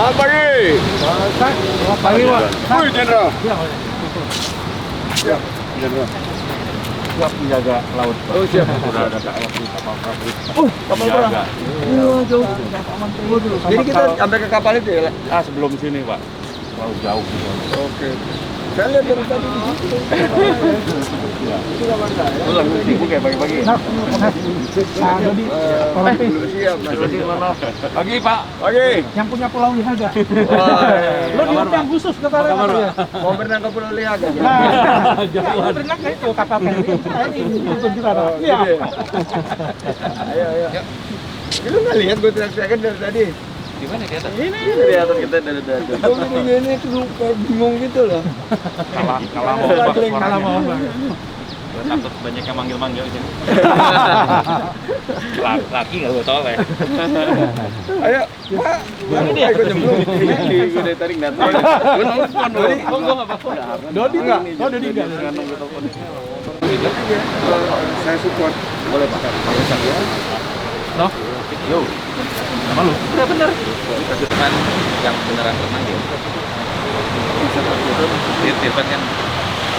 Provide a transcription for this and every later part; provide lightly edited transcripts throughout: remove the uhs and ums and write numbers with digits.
Selamat pagi. Selamat pagi, Pak. Wih, Jenderal. Iya, Pak. Siap, Jenderal. Siap menjaga laut, Pak. Oh, siap. Sudah ada kapal pabrik. Kapal Menjaga. perang. Iya, jauh. Jadi kita sampai ke kapal itu ya? Sebelum sini, Pak. Terlalu jauh. Oke. Saya lihat dari tadi di situ. Itu kapan saya? Lu langsung sibuk ya pagi-pagi? Jadi Belum siap. Terus mana? Pagi, Pak. Pagi. yang punya pulau Lihaga. Lo Wah, diundang khusus ke Tara. mau berenang ke Pulau Lihaga. Nah, berenang kan itu kapal feri. Ini untuk kita. Iya. Ayo. Lu nggak lihat gue teriak-teriakan dari tadi? Di mana di atas? Ini dari atas kita dari atas. Gue ini tuh kayak bingung gitu loh. Kalah mau, Pak. Gue takut banyak yang manggil-manggil sini. Laki nggak gue toleh. Ayo, Pak. Ini ikut nyemplung. Gue dari tadi nggak tahu. Gue nonton. Gue nggak apa-apa. Dodi enggak? Oh, Dodi enggak. Saya support. Boleh Pak. Pakai saya. No? Yo. Sama lu? Udah bener. Cuman yang beneran renang ya. Irfan kan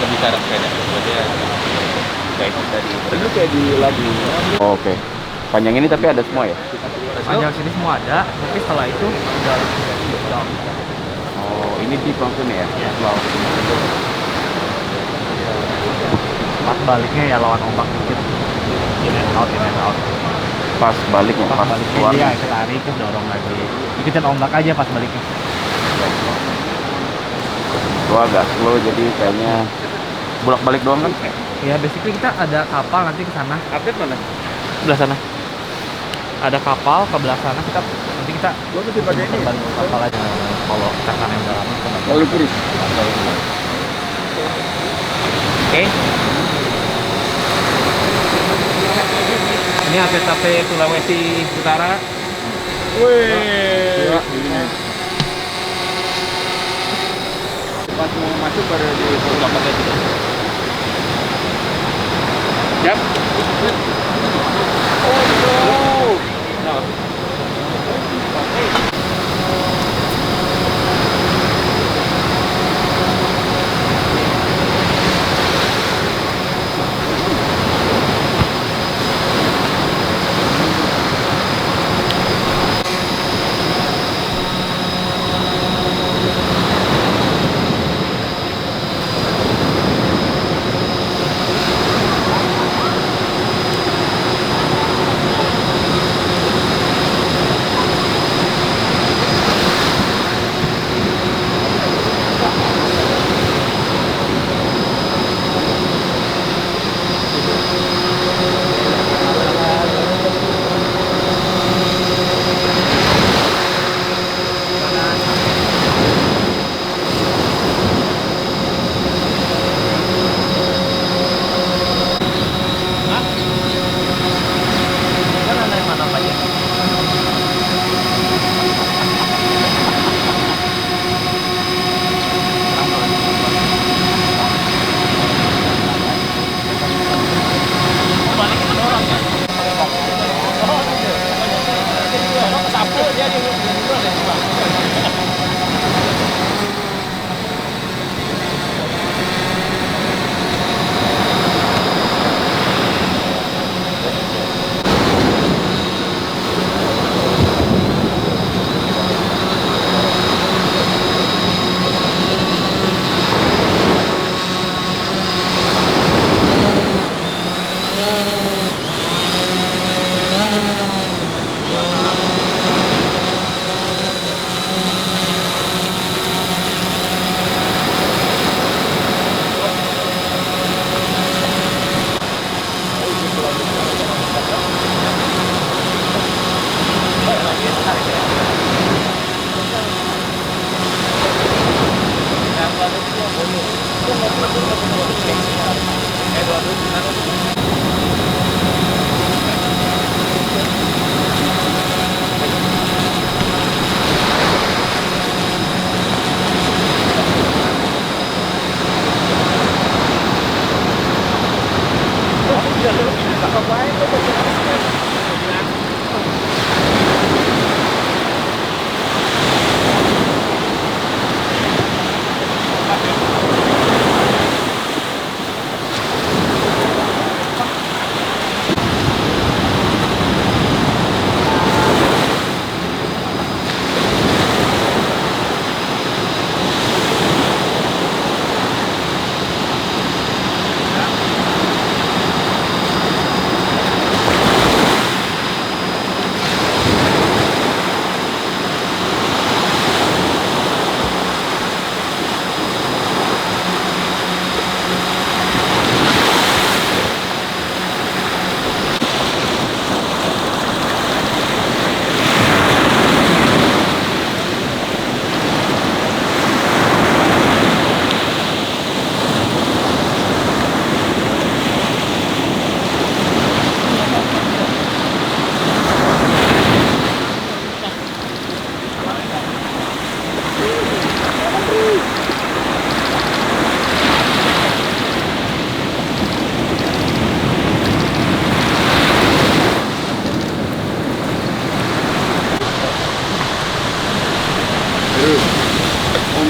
lebih cara sepeda. Berarti ya kayak tadi. Itu kayak di lagu. Oke. Panjang ini tapi ada semua ya? Panjang sini semua ada, tapi setelah itu udah Oh, ini di langsung ya? Wow. pas baliknya ya lawan ombak dikit. In and out. Pas baliknya, Pas pas baliknya keluar. dia tarik terus dorong lagi. Ikutin ombak aja pas baliknya. Itu agak slow jadi kayaknya bolak-balik doang kan? Ya basically kita ada kapal nanti ke sana. Update mana? Sebelah sana. Ada kapal ke belah sana nanti kita Lo mesti pakai ini. terbang ke kapal aja. Kalau kita sana yang udah lama kita nggak Lalu kurus. Oke. Ini APTP Sulawesi Utara. Wih. Pas mau masuk pada di Kapalnya juga. Siap.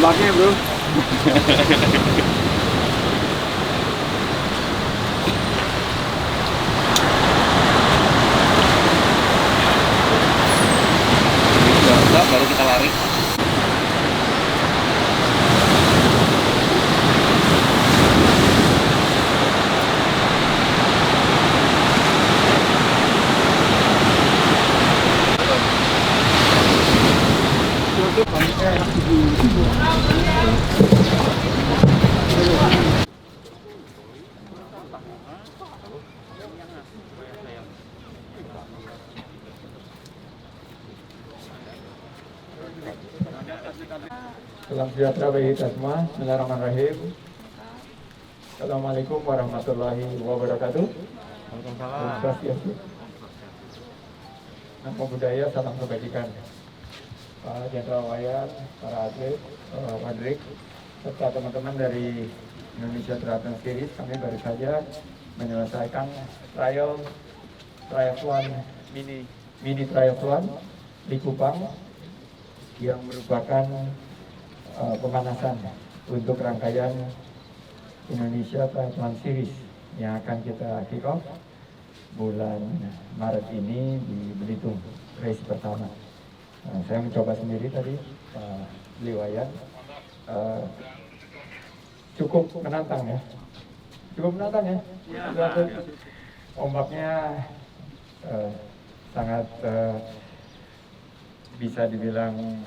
ombaknya bro. Enggak, baru kita lari. Salam sejahtera bagi kita semua. Bismillahirrahmanirrahim. Assalamualaikum warahmatullahi wabarakatuh. Waalaikumsalam. Nama budaya, salam kebajikan. Pak Jenderal Wayan, para atlet, Madrik, serta teman-teman dari Indonesia Triathlon Series, kami baru saja menyelesaikan triathlon mini triathlon di Kupang yang merupakan pemanasan untuk rangkaian Indonesia Triathlon Series yang akan kita kick off bulan Maret ini di Belitung, race pertama. Saya mencoba sendiri tadi, Pak Liwayan, cukup menantang ya, ombaknya sangat bisa dibilang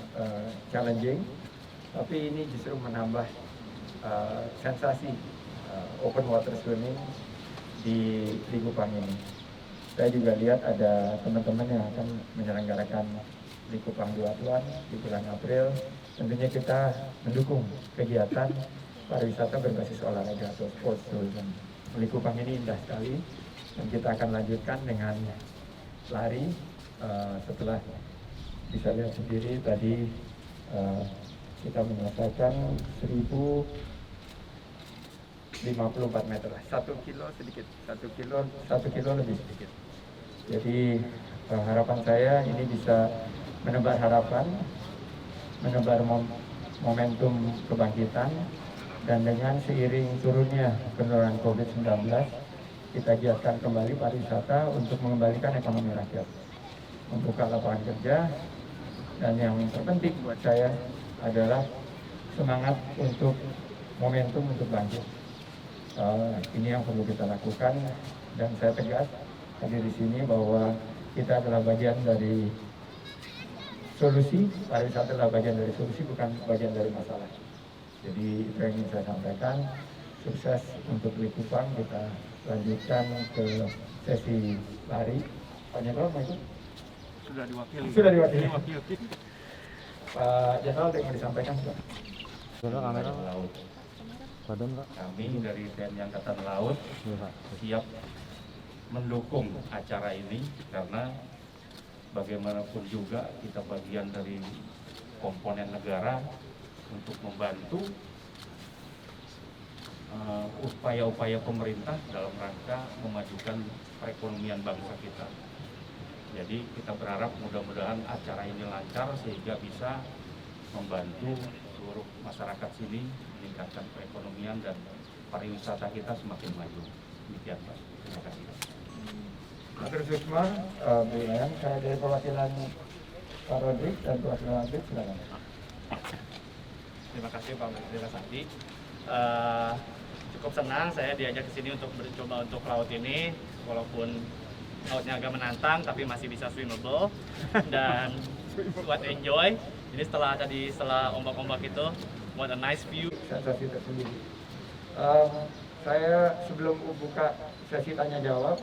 challenging, tapi ini justru menambah sensasi open water swimming di Kupang ini. Saya juga lihat ada teman-teman yang akan menyelenggarakan di Kupang Duathlon di bulan April. Tentunya kita mendukung kegiatan pariwisata berbasis olahraga atau sports tourism. Di Kupang ini indah sekali dan kita akan lanjutkan dengan lari. Setelah bisa lihat sendiri tadi kita menyelesaikan 1054 meter, 1 kilo sedikit, 1 kilo lebih sedikit. Jadi harapan saya ini bisa menebar harapan, menebar momentum kebangkitan, dan dengan seiring turunnya penularan COVID-19, kita giatkan kembali pariwisata untuk mengembalikan ekonomi rakyat, membuka lapangan kerja, dan yang terpenting buat saya adalah semangat untuk momentum untuk bangkit. Ini yang perlu kita lakukan, dan saya tegas hadir di sini bahwa kita adalah bagian dari solusi. Pariwisata adalah bagian dari solusi, bukan bagian dari masalah. Jadi itu yang ingin saya sampaikan. Sukses untuk di Kupang. Kita lanjutkan ke sesi lari. Pak Jenderal mau ikut? Sudah diwakili. Pak Jenderal ada yang mau disampaikan? Kamera laut. badan Pak. Kami dari TNI Angkatan Laut siap mendukung acara ini karena bagaimanapun juga kita bagian dari komponen negara untuk membantu upaya-upaya pemerintah dalam rangka memajukan perekonomian bangsa kita. Jadi kita berharap mudah-mudahan acara ini lancar sehingga bisa membantu seluruh masyarakat sini meningkatkan perekonomian dan pariwisata kita semakin maju. Demikian Pak. Terima kasih. Matur Sukma, Bilang, saya dari perwakilan Pak Rodrik dan perwakilan Adit, silakan. Terima kasih Pak Menteri Rasadi. Cukup senang saya diajak ke sini untuk mencoba untuk laut ini, walaupun lautnya agak menantang tapi masih bisa swimmable dan buat enjoy. Jadi setelah ombak-ombak itu, what a nice view. Sensasi tersendiri. Saya sebelum buka sesi tanya jawab,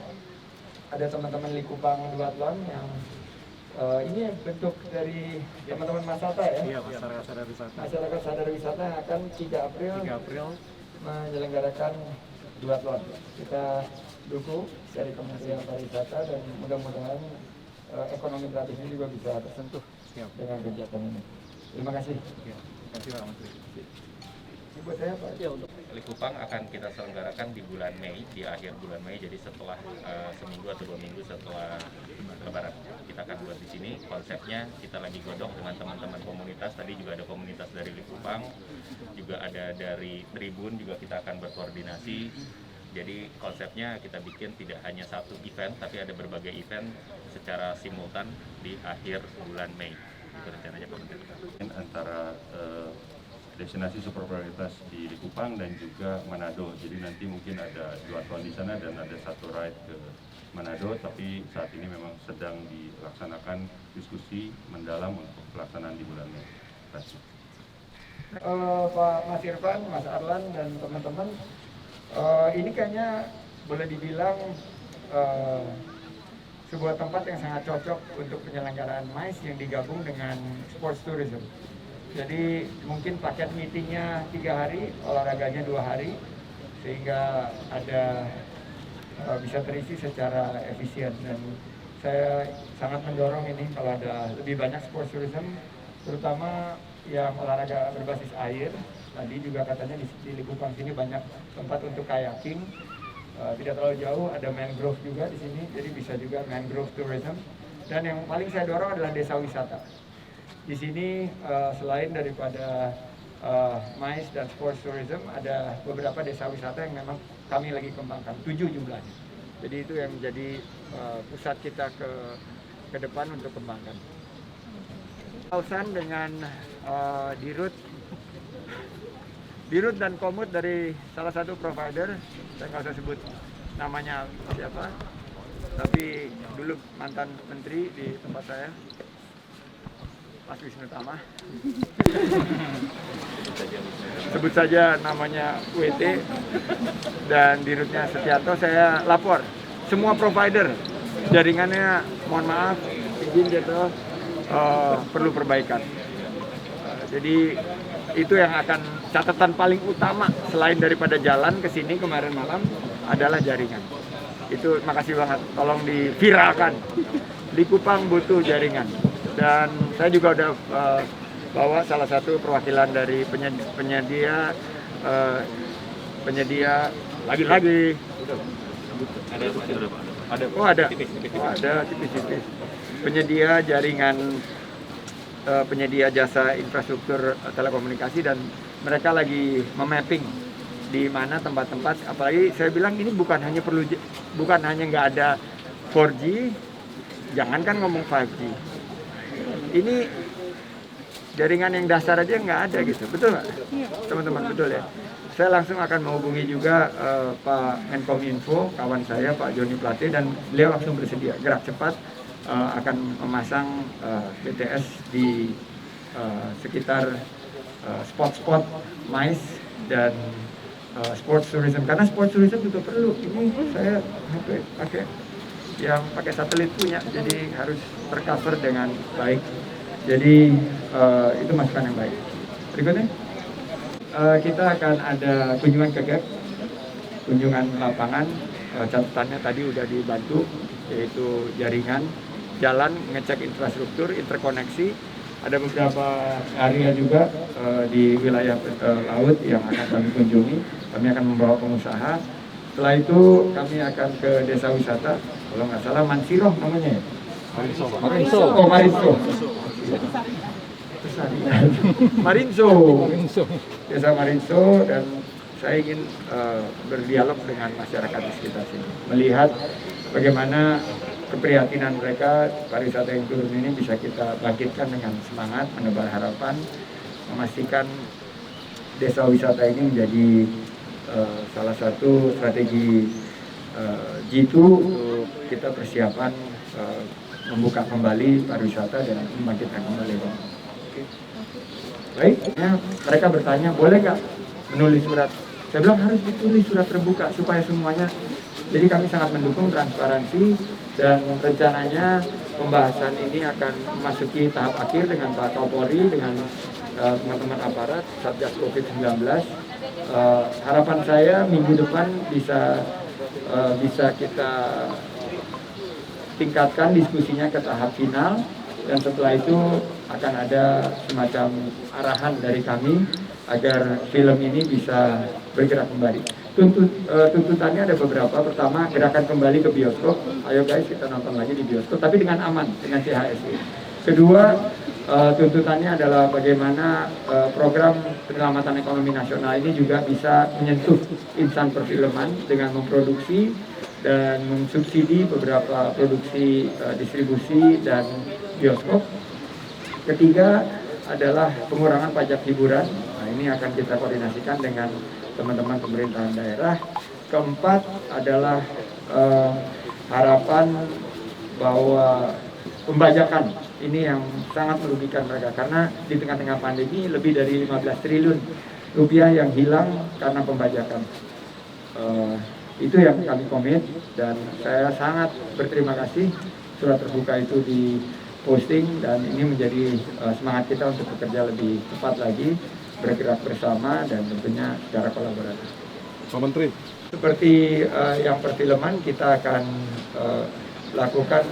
ada teman-teman di Kupang Duathlon yang ini bentuk dari teman-teman Masata ya? Iya, masyarakat sadar wisata. Masyarakat sadar wisata yang akan 3 April menyelenggarakan Duathlon. Kita dukung dari Kementerian Pariwisata dan mudah-mudahan ekonomi kreatif ini juga bisa tersentuh dengan kegiatan ini. Terima kasih. Terima kasih Pak Menteri. Ini buat saya Pak. Likupang akan kita selenggarakan di bulan Mei, di akhir bulan Mei, jadi setelah seminggu atau 2 minggu setelah Lebaran. Kita akan buat di sini. Konsepnya kita lagi godok dengan teman-teman komunitas. Tadi juga ada komunitas dari Likupang, juga ada dari Tribun, juga kita akan berkoordinasi. Jadi konsepnya kita bikin tidak hanya satu event, tapi ada berbagai event secara simultan di akhir bulan Mei. Itu rencananya pemerintah. Antara destinasi super prioritas di Likupang dan juga Manado. Jadi nanti mungkin ada duathlon di sana dan ada satu ride ke Manado, tapi saat ini memang sedang dilaksanakan diskusi mendalam untuk pelaksanaan di bulan Mei. Terima kasih. Pak Mas Irfan, Mas Arlan, dan teman-teman, ini kayaknya boleh dibilang sebuah tempat yang sangat cocok untuk penyelenggaraan MICE yang digabung dengan sports tourism. Jadi mungkin paket meetingnya 3 hari, olahraganya 2 hari, sehingga ada bisa terisi secara efisien. Dan saya sangat mendorong ini kalau ada lebih banyak sports tourism, terutama yang olahraga berbasis air. Tadi juga katanya di Likupang sini banyak tempat untuk kayaking. Tidak terlalu jauh, ada mangrove juga di sini, jadi bisa juga mangrove tourism. Dan yang paling saya dorong adalah desa wisata. Di sini selain daripada MICE dan sports tourism, ada beberapa desa wisata yang memang kami lagi kembangkan, 7 jumlahnya. Jadi itu yang menjadi pusat kita ke depan untuk kembangkan. Pausan dengan Dirut dan Komut dari salah satu provider, saya nggak usah sebut namanya siapa, tapi dulu mantan menteri di tempat saya, Mas Wisnu Tama. Sebut saja namanya WT dan Dirutnya Setiarto. Saya lapor semua provider jaringannya, mohon maaf, izin gitu, perlu perbaikan. Jadi itu yang akan catatan paling utama selain daripada jalan ke sini kemarin malam adalah jaringan. Itu makasih banget, tolong diviralkan. Likupang butuh jaringan. Dan saya juga udah bawa salah satu perwakilan dari penyedia lagi-lagi. Ada tipis-tipis. Penyedia jaringan, penyedia jasa infrastruktur telekomunikasi, dan mereka lagi memapping di mana tempat-tempat. Apalagi saya bilang ini bukan hanya nggak ada 4G, jangankan ngomong 5G. Ini jaringan yang dasar aja nggak ada gitu, betul nggak? Teman-teman, betul ya? Saya langsung akan menghubungi juga Pak Menkominfo, kawan saya Pak Joni Plate, dan beliau langsung bersedia gerak cepat akan memasang BTS di sekitar spot-spot MICE dan sports tourism, karena sports tourism juga perlu. Ini saya pakai yang pakai satelit punya, jadi harus tercover dengan baik. Jadi itu masukan yang baik. Berikutnya kita akan ada kunjungan ke GEP, kunjungan lapangan. Catatannya tadi udah dibantu, yaitu jaringan, jalan, ngecek infrastruktur, interkoneksi. Ada beberapa area juga di wilayah laut yang akan kami kunjungi. Kami akan membawa pengusaha. Setelah itu kami akan ke desa wisata, kalau nggak salah Mansiroh namanya ya? Marinso. Desa Marinso, dan saya ingin berdialog dengan masyarakat di sekitar sini, melihat bagaimana keprihatinan mereka. Pariwisata yang turun ini bisa kita bangkitkan dengan semangat, menebar harapan, memastikan desa wisata ini menjadi salah satu strategi G2 untuk kita persiapan membuka kembali pariwisata dan membangkitkan kembali. Baik, mereka bertanya, boleh nggak menulis surat? Saya bilang harus ditulis surat terbuka supaya semuanya. Jadi kami sangat mendukung transparansi, dan rencananya pembahasan ini akan memasuki tahap akhir dengan Pak Kapolri, dengan teman-teman aparat Satgas COVID-19. Harapan saya minggu depan bisa kita tingkatkan diskusinya ke tahap final, dan setelah itu akan ada semacam arahan dari kami agar film ini bisa bergerak kembali. Tuntutannya ada beberapa. Pertama, gerakan kembali ke bioskop. Ayo guys, kita nonton lagi di bioskop, tapi dengan aman, dengan CHSI. Kedua, tuntutannya adalah bagaimana program penyelamatan ekonomi nasional ini juga bisa menyentuh insan perfilman dengan memproduksi dan mensubsidi beberapa produksi distribusi dan bioskop. Ketiga adalah pengurangan pajak hiburan. Nah, ini akan kita koordinasikan dengan teman-teman pemerintahan daerah. Keempat adalah harapan bahwa pembajakan ini yang sangat merugikan mereka, karena di tengah-tengah pandemi lebih dari 15 triliun rupiah yang hilang karena pembajakan. Itu yang kami komit, dan saya sangat berterima kasih surat terbuka itu diposting, dan ini menjadi semangat kita untuk bekerja lebih cepat lagi, bergerak bersama dan tentunya secara kolaboratif. Pak Menteri, seperti yang perfilman, kita akan lakukan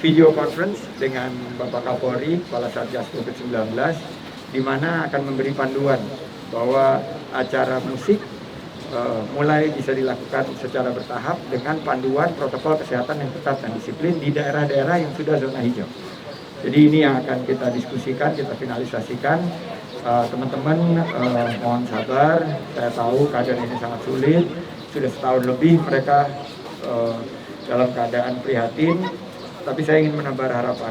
video conference dengan Bapak Kapolri, Kepala Satgas COVID-19, di mana akan memberi panduan bahwa acara musik mulai bisa dilakukan secara bertahap dengan panduan protokol kesehatan yang ketat dan disiplin di daerah-daerah yang sudah zona hijau. Jadi ini yang akan kita diskusikan, kita finalisasikan. Teman-teman mohon sabar, saya tahu keadaan ini sangat sulit, sudah setahun lebih mereka dalam keadaan prihatin, tapi saya ingin menebar harapan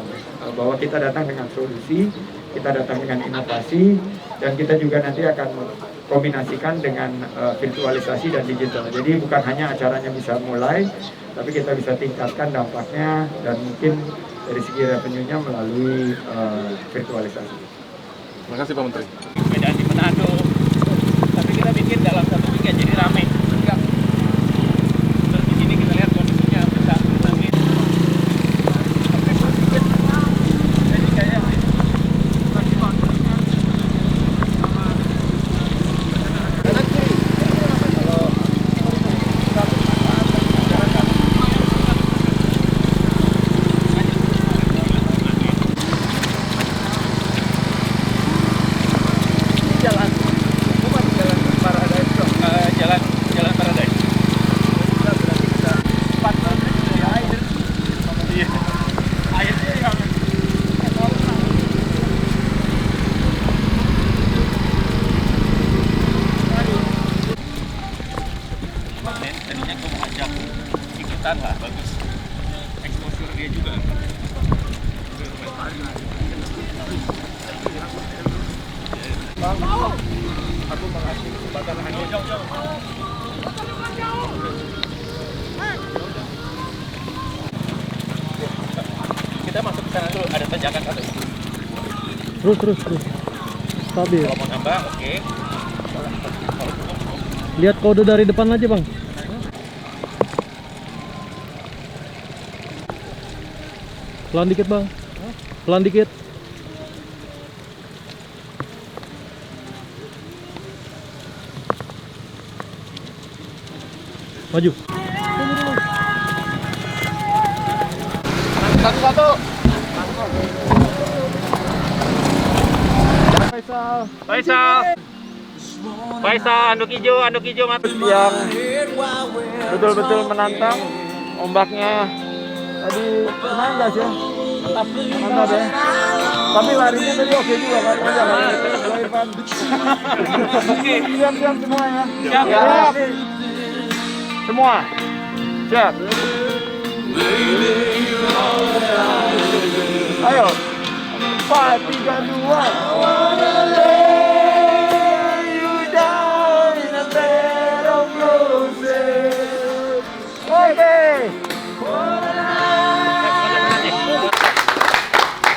bahwa kita datang dengan solusi, kita datang dengan inovasi, dan kita juga nanti akan kombinasikan dengan virtualisasi dan digital. Jadi bukan hanya acaranya bisa mulai, tapi kita bisa tingkatkan dampaknya dan mungkin dari segi revenue-nya melalui virtualisasi. terima kasih Pak Menteri. Bedaan di Manado, tapi kita bikin dalam satu weekend jadi rame. Terus di sini kita lihat kondisinya bisa nangis. Jadi kayak jalan Paradise. Iya. Airnya yang tadinya gue mau ajak ikutan lah, bagus exposure dia juga. Aku mengasih kesempatan hanya jauh. Kita masuk ke sana dulu, ada tanjakan satu. Terus. Stabil. Kalau mau nambah, oke. Lihat kode dari depan aja, Bang. Pelan dikit, Bang. Pelan dikit. Maju. Satu-satu. Faisal, anduk hijau mati. Yang betul-betul menantang, ombaknya tadi lumayan gas ya, mantap ya. Tapi larinya tadi oke juga kan, Irfan. Siap semua ya. Siap. Semua siap. Ayo 4, 3, 2.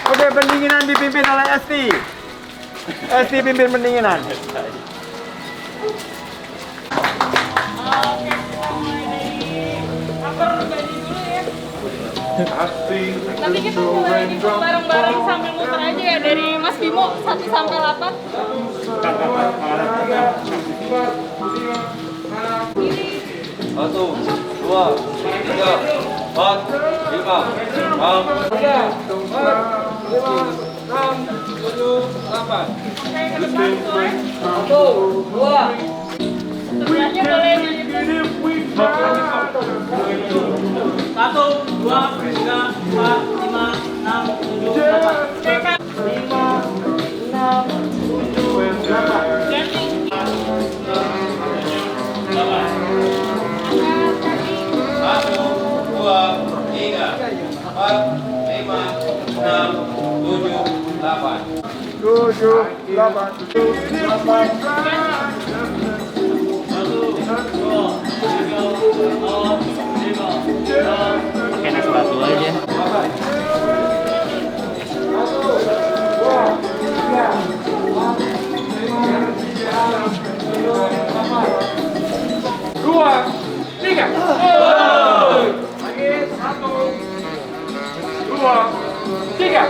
Oke, pendinginan dipimpin oleh Esti. Esti pimpin pendinginan. Tapi kita mulai bareng-bareng sambil muter aja ya, dari Mas Bimo 1 sampai 8. 1, 2, 3, 4, 5, 6. Sebelahnya boleh nyanyi. 1, 2, 3, 4, 5, 6, Pakai naik sepatu aja. Tiga.